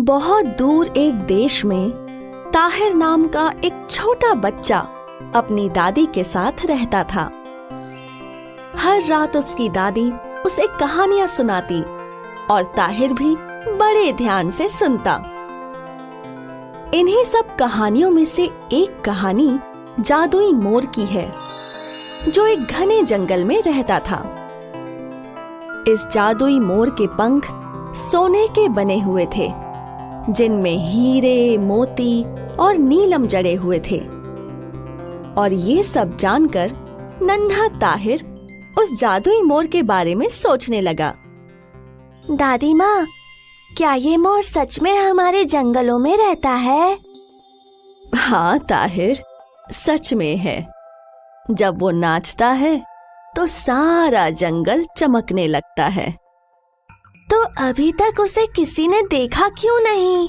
बहुत दूर एक देश में ताहिर नाम का एक छोटा बच्चा अपनी दादी के साथ रहता था। हर रात उसकी दादी उसे कहानियां सुनाती और ताहिर भी बड़े ध्यान से सुनता। इन्हीं सब कहानियों में से एक कहानी जादुई मोर की है, जो एक घने जंगल में रहता था। इस जादुई मोर के पंख सोने के बने हुए थे, जिनमें हीरे, मोती और नीलम जड़े हुए थे। और ये सब जानकर नन्हा ताहिर उस जादुई मोर के बारे में सोचने लगा। दादी माँ, क्या ये मोर सच में हमारे जंगलों में रहता है? हाँ ताहिर, सच में है। जब वो नाचता है तो सारा जंगल चमकने लगता है। तो अभी तक उसे किसी ने देखा क्यों नहीं?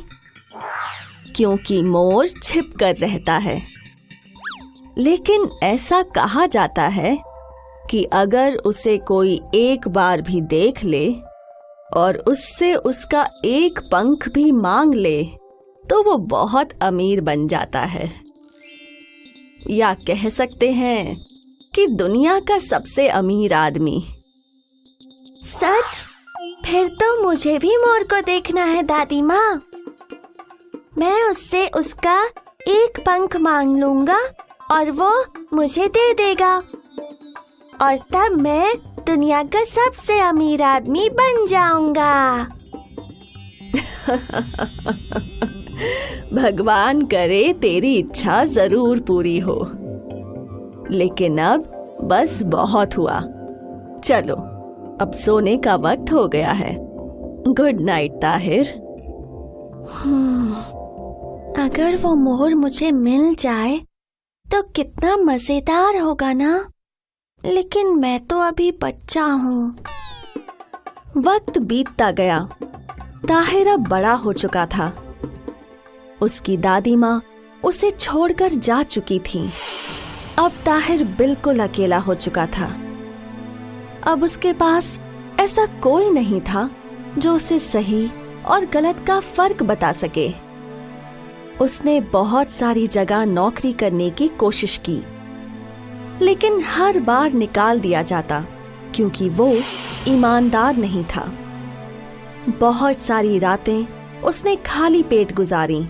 क्योंकि मोर छिप कर रहता है। लेकिन ऐसा कहा जाता है कि अगर उसे कोई एक बार भी देख ले और उससे उसका एक पंख भी मांग ले तो वो बहुत अमीर बन जाता है, या कह सकते हैं कि दुनिया का सबसे अमीर आदमी। सच? फिर तो मुझे भी मोर को देखना है दादी माँ। मैं उससे उसका एक पंख मांग लूंगा और वो मुझे दे देगा, और तब मैं दुनिया का सबसे अमीर आदमी बन जाऊंगा। भगवान करे तेरी इच्छा जरूर पूरी हो। लेकिन अब बस बहुत हुआ। चलो, अब सोने का वक्त हो गया है। Good night Tahir. अगर वो मोर मुझे मिल जाए तो कितना मजेदार होगा ना। लेकिन मैं तो अभी बच्चा हूँ। वक्त बीतता गया। ताहिर अब बड़ा हो चुका था। उसकी दादी माँ उसे छोड़कर जा चुकी थी। अब ताहिर बिल्कुल अकेला हो चुका था। अब उसके पास ऐसा कोई नहीं था जो उसे सही और गलत का फर्क बता सके। उसने बहुत सारी जगह नौकरी करने की कोशिश की, लेकिन हर बार निकाल दिया जाता क्योंकि वो ईमानदार नहीं था। बहुत सारी रातें उसने खाली पेट गुजारी।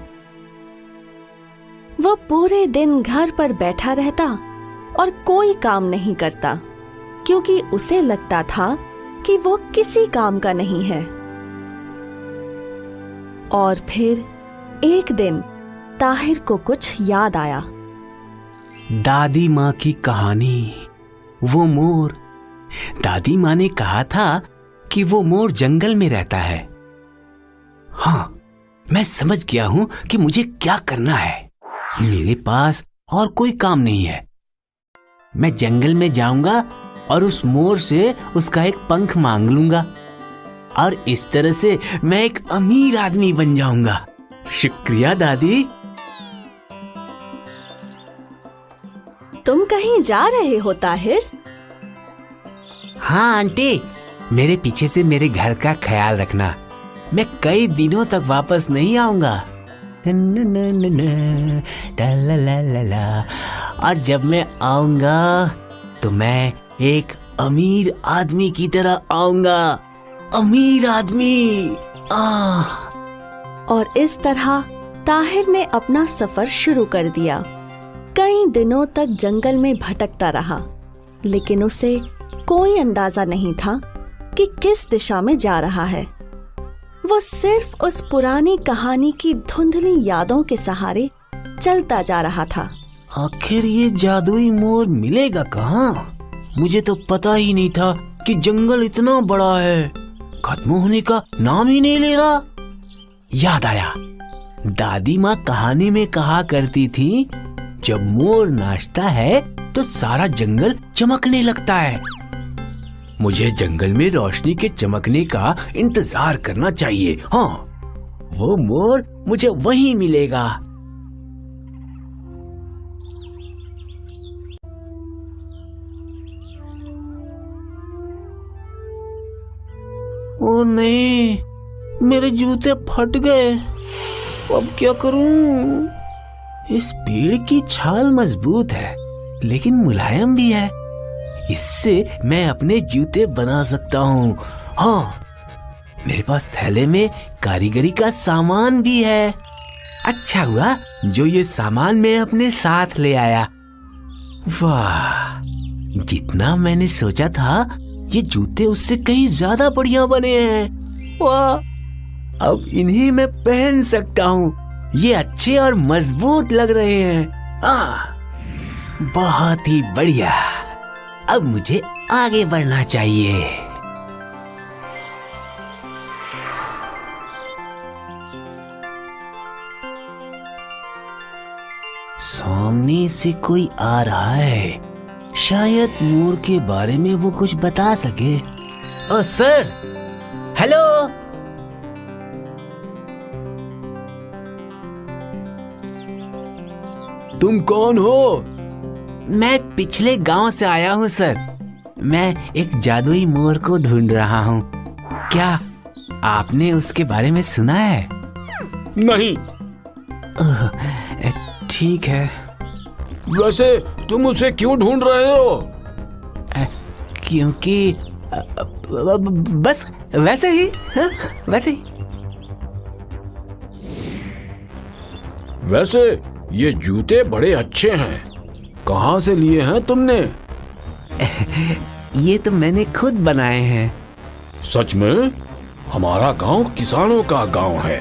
वो पूरे दिन घर पर बैठा रहता और कोई काम नहीं करता, क्योंकि उसे लगता था कि वो किसी काम का नहीं है। और फिर एक दिन ताहिर को कुछ याद आया। दादी माँ की कहानी, वो मोर। दादी माँ ने कहा था कि वो मोर जंगल में रहता है। हाँ, मैं समझ गया हूँ कि मुझे क्या करना है। मेरे पास और कोई काम नहीं है। मैं जंगल में जाऊंगा और उस मोर से उसका एक पंख मांग लूंगा, और इस तरह से मैं एक अमीर आदमी बन जाऊंगा। शुक्रिया दादी। तुम कहीं जा रहे हो ताहिर? हाँ आंटी, मेरे पीछे से मेरे घर का ख्याल रखना। मैं कई दिनों तक वापस नहीं आऊंगा। और जब मैं आऊंगा तो मैं एक अमीर आदमी की तरह आऊंगा। अमीर आदमी। और इस तरह ताहिर ने अपना सफर शुरू कर दिया। कई दिनों तक जंगल में भटकता रहा, लेकिन उसे कोई अंदाजा नहीं था कि किस दिशा में जा रहा है। वो सिर्फ उस पुरानी कहानी की धुंधली यादों के सहारे चलता जा रहा था। आखिर ये जादुई मोर मिलेगा कहाँ? मुझे तो पता ही नहीं था कि जंगल इतना बड़ा है, खत्म होने का नाम ही नहीं ले रहा। याद आया, दादी माँ कहानी में कहा करती थी, जब मोर नाचता है तो सारा जंगल चमकने लगता है। मुझे जंगल में रोशनी के चमकने का इंतजार करना चाहिए। हाँ, वो मोर मुझे वहीं मिलेगा। ओ नहीं, मेरे जूते फट गए। अब क्या करूं? इस पेड़ की छाल मजबूत है लेकिन मुलायम भी है। इससे मैं अपने जूते बना सकता हूँ। हाँ, मेरे पास थैले में कारीगरी का सामान भी है। अच्छा हुआ जो ये सामान मैं अपने साथ ले आया। वाह, जितना मैंने सोचा था ये जूते उससे कहीं ज्यादा बढ़िया बने हैं। वाह, अब इन्हीं मैं पहन सकता हूँ। ये अच्छे और मजबूत लग रहे हैं। बहुत ही बढ़िया। अब मुझे आगे बढ़ना चाहिए। सामने से कोई आ रहा है। शायद मोर के बारे में वो कुछ बता सके। ओ सर, हेलो। तुम कौन हो? मैं पिछले गांव से आया हूँ सर। मैं एक जादुई मोर को ढूंढ रहा हूँ। क्या आपने उसके बारे में सुना है? नहीं। ठीक है। वैसे तुम उसे क्यों ढूंढ रहे हो? क्योंकि बस वैसे ही। वैसे ही। वैसे ये जूते बड़े अच्छे हैं। कहाँ से लिए हैं तुमने? ये तो मैंने खुद बनाए हैं। सच में? हमारा गांव किसानों का गांव है।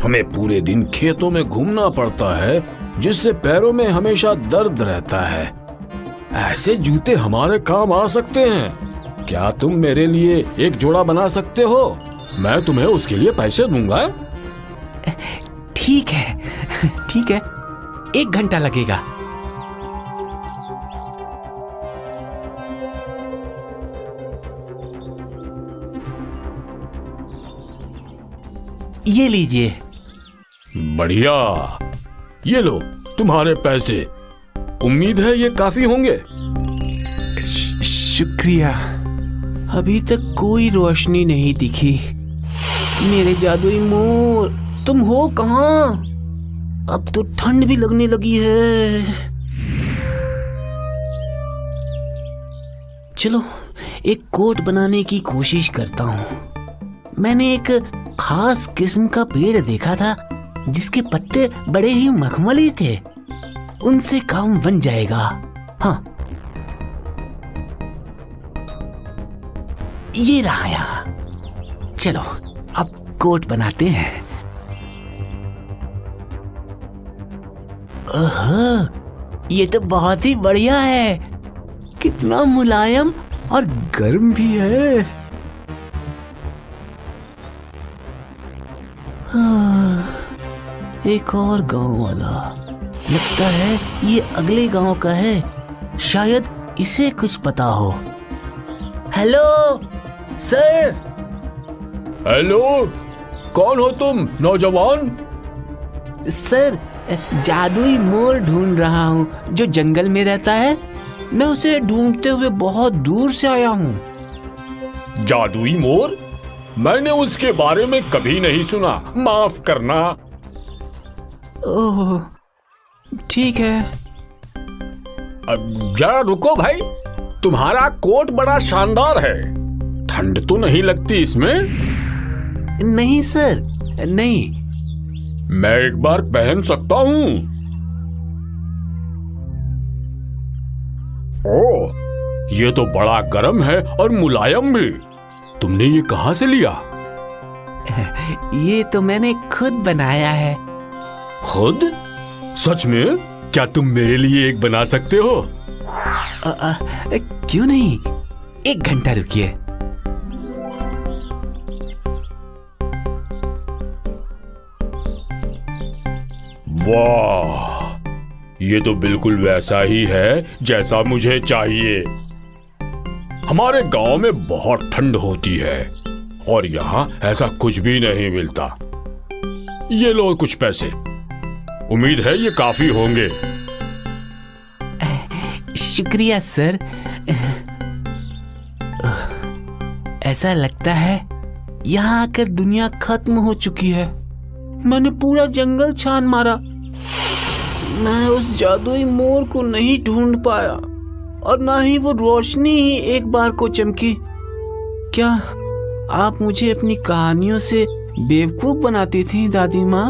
हमें पूरे दिन खेतों में घूमना पड़ता है, जिससे पैरों में हमेशा दर्द रहता है। ऐसे जूते हमारे काम आ सकते हैं। क्या तुम मेरे लिए एक जोड़ा बना सकते हो? मैं तुम्हें उसके लिए पैसे दूंगा। ठीक है, ठीक है। 1 घंटा लगेगा। ये लीजिए। बढ़िया, ये लो तुम्हारे पैसे। उम्मीद है ये काफी होंगे। शुक्रिया। अभी तक कोई रोशनी नहीं दिखी। मेरे जादुई मोर, तुम हो कहाँ? अब तो ठंड भी लगने लगी है। चलो एक कोट बनाने की कोशिश करता हूँ। मैंने एक खास किस्म का पेड़ देखा था जिसके पत्ते बड़े ही मखमली थे। उनसे काम बन जाएगा। हाँ, ये रहा यहाँ। चलो अब कोट बनाते हैं। ओह, ये तो बहुत ही बढ़िया है। कितना मुलायम और गर्म भी है। एक और गांव वाला, लगता है ये अगले गांव का है। शायद इसे कुछ पता हो। Hello sir. हेलो, कौन हो तुम नौजवान? सर, जादुई मोर ढूंढ रहा हूँ जो जंगल में रहता है। मैं उसे ढूंढते हुए बहुत दूर से आया हूँ। जादुई मोर? मैंने उसके बारे में कभी नहीं सुना, माफ करना। ओह, ठीक है। अब जरा रुको भाई, तुम्हारा कोट बड़ा शानदार है। ठंड तो नहीं लगती इसमें? नहीं सर, नहीं। मैं एक बार पहन सकता हूँ? ओह, ये तो बड़ा गर्म है और मुलायम भी। तुमने ये कहाँ से लिया? ये तो मैंने खुद बनाया है। खुद? सच में? क्या तुम मेरे लिए एक बना सकते हो? क्यों नहीं, 1 घंटा रुकिए। वाह, ये तो बिल्कुल वैसा ही है जैसा मुझे चाहिए। हमारे गांव में बहुत ठंड होती है और यहाँ ऐसा कुछ भी नहीं मिलता। ये लो कुछ पैसे, उम्मीद है ये काफी होंगे। शुक्रिया सर। ऐसा लगता है यहाँ आकर दुनिया खत्म हो चुकी है। मैंने पूरा जंगल छान मारा, मैं उस जादुई मोर को नहीं ढूंढ पाया और ना ही वो रोशनी ही एक बार को चमकी। क्या आप मुझे अपनी कहानियों से बेवकूफ बनाती थी दादी माँ?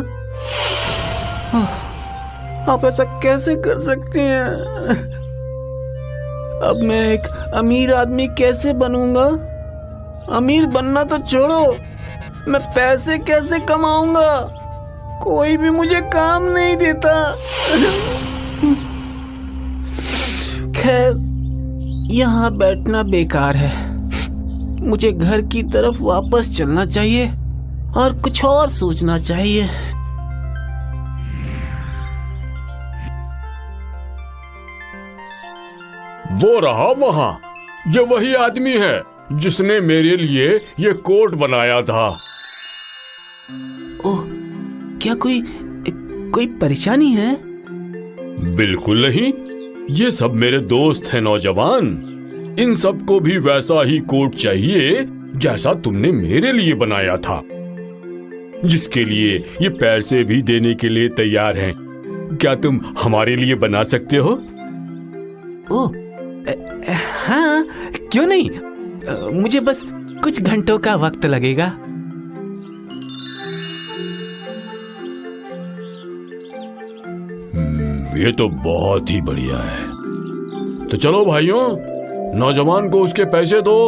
आप ऐसा कैसे कर सकती हैं? अब मैं एक अमीर आदमी कैसे बनूंगा? अमीर बनना तो छोड़ो, मैं पैसे कैसे कमाऊंगा? कोई भी मुझे काम नहीं देता। खैर, यहाँ बैठना बेकार है। मुझे घर की तरफ वापस चलना चाहिए और कुछ और सोचना चाहिए। वो रहा वहाँ, ये वही आदमी है जिसने मेरे लिए ये कोट बनाया था। ओह, क्या कोई परेशानी है? बिल्कुल नहीं, ये सब मेरे दोस्त हैं नौजवान। इन सबको भी वैसा ही कोट चाहिए जैसा तुमने मेरे लिए बनाया था, जिसके लिए ये पैसे भी देने के लिए तैयार हैं। क्या तुम हमारे लिए बना सकते हो? ओह, हाँ, क्यों नहीं। मुझे बस कुछ घंटों का वक्त लगेगा। ये तो बहुत ही बढ़िया है। तो चलो भाइयों, नौजवान को उसके पैसे दो।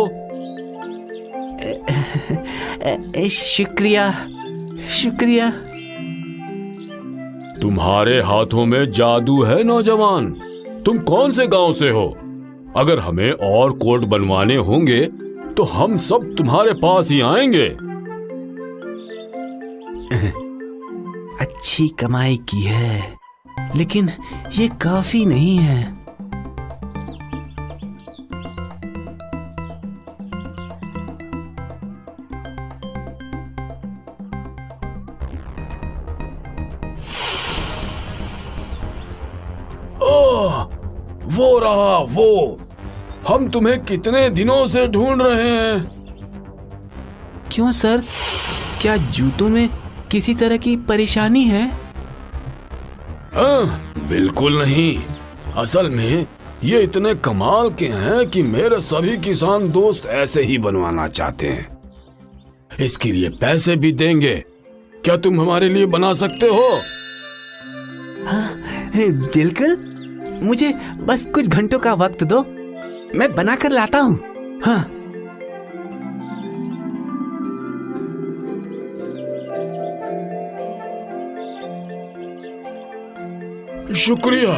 शुक्रिया शुक्रिया। तुम्हारे हाथों में जादू है नौजवान। तुम कौन से गांव से हो? अगर हमें और कोट बनवाने होंगे तो हम सब तुम्हारे पास ही आएंगे। अच्छी कमाई की है, लेकिन ये काफी नहीं है। ओह, वो रहा वो। हम तुम्हें कितने दिनों से ढूंढ रहे हैं। क्यों सर, क्या जूतों में किसी तरह की परेशानी है? बिल्कुल नहीं। असल में ये इतने कमाल के हैं कि मेरे सभी किसान दोस्त ऐसे ही बनवाना चाहते हैं। इसके लिए पैसे भी देंगे। क्या तुम हमारे लिए बना सकते हो? हाँ, बिल्कुल। मुझे बस कुछ घंटों का वक्त दो, मैं बना कर लाता हूँ। हाँ। शुक्रिया।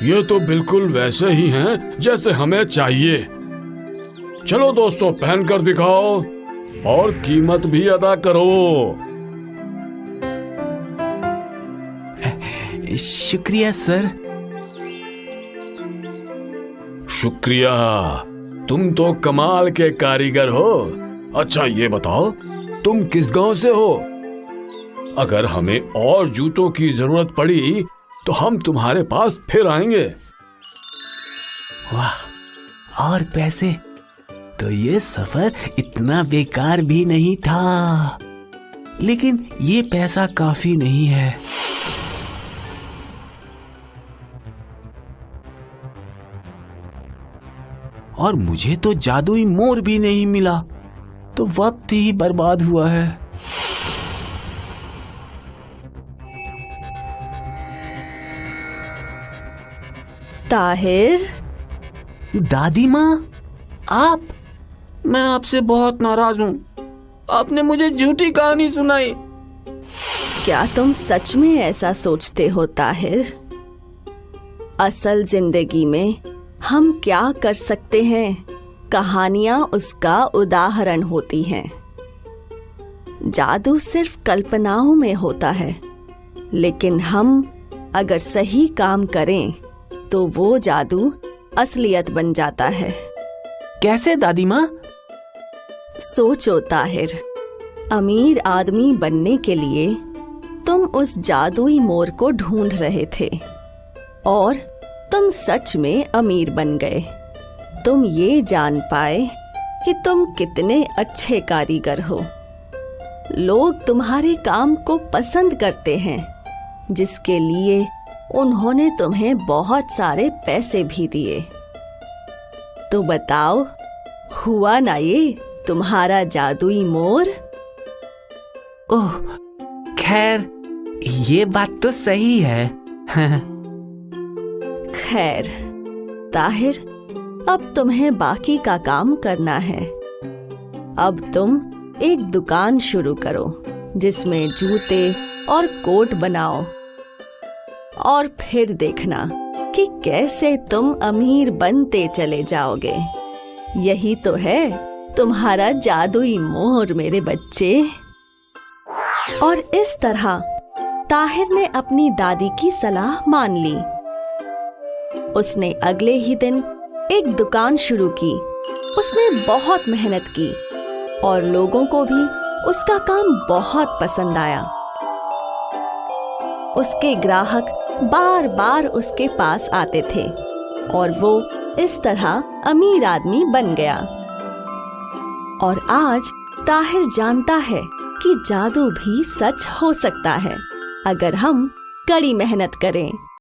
ये तो बिल्कुल वैसे ही हैं जैसे हमें चाहिए। चलो दोस्तों, पहनकर दिखाओ और कीमत भी अदा करो। शुक्रिया सर। शुक्रिया, तुम तो कमाल के कारीगर हो। अच्छा ये बताओ, तुम किस गांव से हो? अगर हमें और जूतों की जरूरत पड़ी तो हम तुम्हारे पास फिर आएंगे। वाह, और पैसे? तो ये सफर इतना बेकार भी नहीं था, लेकिन ये पैसा काफी नहीं है। और मुझे तो जादुई मोर भी नहीं मिला, तो वक्त ही बर्बाद हुआ है। ताहिर, दादी माँ, आप? मैं आपसे बहुत नाराज हूँ। आपने मुझे झूठी कहानी सुनाई। क्या तुम सच में ऐसा सोचते हो ताहिर? असल जिंदगी में हम क्या कर सकते हैं, कहानियां उसका उदाहरण होती हैं। जादू सिर्फ कल्पनाओं में होता है, लेकिन हम अगर सही काम करें तो वो जादू असलियत बन जाता है। कैसे दादी माँ? सोचो ताहिर, अमीर आदमी बनने के लिए तुम उस जादुई मोर को ढूंढ रहे थे और तुम सच में अमीर बन गए। तुम ये जान पाए कि तुम कितने अच्छे कारीगर हो। लोग तुम्हारे काम को पसंद करते हैं, जिसके लिए उन्होंने तुम्हें बहुत सारे पैसे भी दिए। तो बताओ, हुआ ना ये तुम्हारा जादुई मोर? ओह, खैर ये बात तो सही है। खैर ताहिर, अब तुम्हें बाकी का काम करना है। अब तुम एक दुकान शुरू करो जिसमें जूते और कोट बनाओ, और फिर देखना कि कैसे तुम अमीर बनते चले जाओगे। यही तो है तुम्हारा जादुई मोर, मेरे बच्चे। और इस तरह ताहिर ने अपनी दादी की सलाह मान ली। उसने अगले ही दिन एक दुकान शुरू की। उसने बहुत मेहनत की और लोगों को भी उसका काम बहुत पसंद आया। उसके ग्राहक बार बार उसके पास आते थे और वो इस तरह अमीर आदमी बन गया। और आज ताहिर जानता है कि जादू भी सच हो सकता है अगर हम कड़ी मेहनत करें।